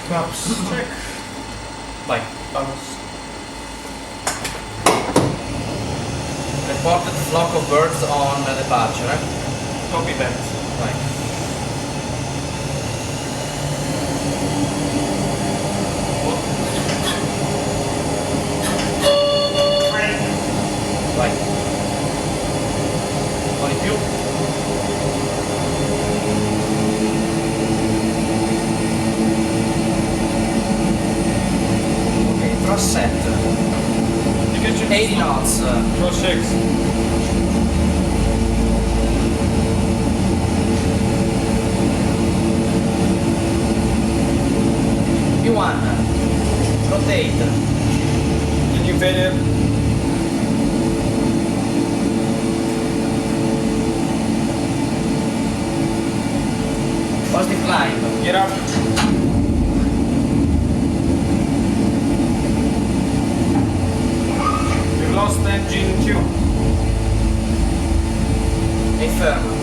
Flaps check. Vai. Vamos. Reported flock of birds on departure, eh? Top event. Vai. Vai. Un po' di più. Ok, thrust set. 80 knots. Cross checks. P1. Rotate. Engine failure. Positive climb. Get up. We've lost engine 2. E fermo.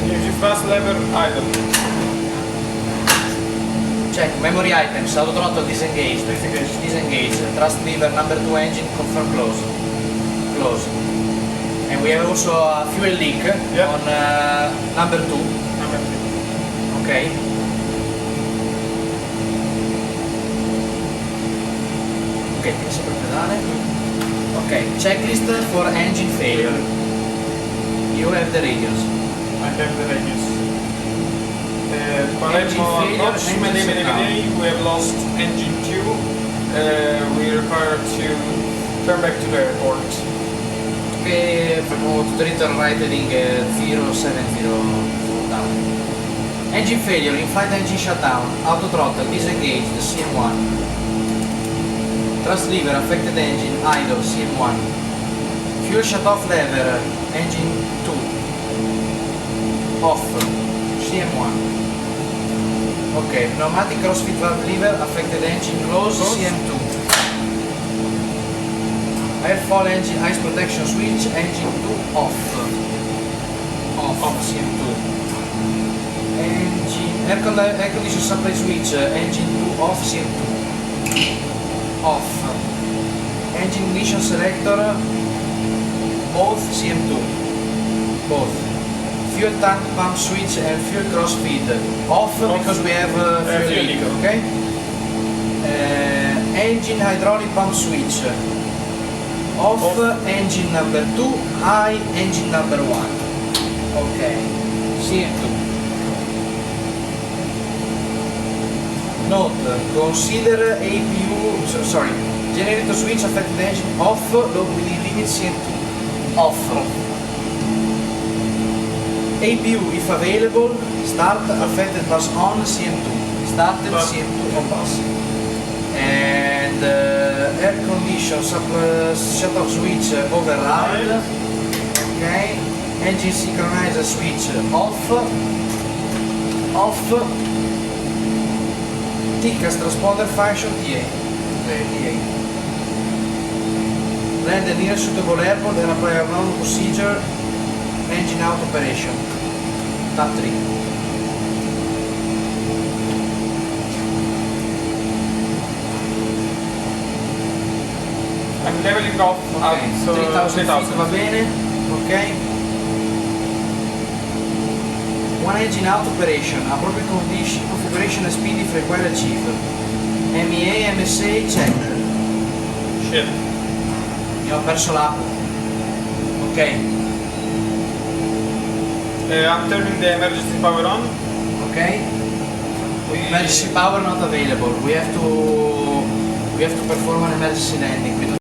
Engine fast lever idle. Check, memory items, auto throttle disengaged, disengaged, thrust lever number 2 engine confirm close. Close. And we have also a fuel leak on number 2. Number 2. Ok. Ok, tieni sempre il pedale. Ok, checklist for engine failure. You have the radius. I have the radius. Engine Palermo failure, approach, engine MD80, we have lost engine 2. We require to turn back to the airport. Okay, promote to return right heading 070 down. Engine failure, in-flight engine shutdown, auto throttle disengaged, CM1. Thrust lever, affected engine, idle, CM1. Fuel shut-off lever, engine 2. Off, CM1. Ok, pneumatic crossfit valve lever, affected engine, close, CM2. Airfall engine, ice protection switch, engine 2, off. Off, CM2. Engine, air condition supply switch, engine 2, off, CM2. Off. Engine ignition selector, both CM2. Both. Fuel tank pump switch and fuel cross feed off because we have fuel leak, okay? Engine hydraulic pump switch off, engine number 2, high, engine number 1. Okay, CM2. Note, consider APU, sorry, generator switch affected engine off, low within limit CM2. Off. APU, if available, start affected bus on CM2. Started CM2 on bus. And air condition shut-off switch override. Okay. Engine synchronizer switch off. Off. TCAS transponder function TA. Okay, TA. Land the nearest suitable airport and apply a ground procedure. Engine out operation. Tab 3. I'm leveling off Ok, 3000 feet va bene. Ok. One engine out operation. Appropriate condition, configuration and speed if required achieved. MEA, MSA, check. Shit. Mi ho perso l'app. Ok. I'm turning the emergency power on. Okay. Emergency power not available. We have to perform an emergency landing.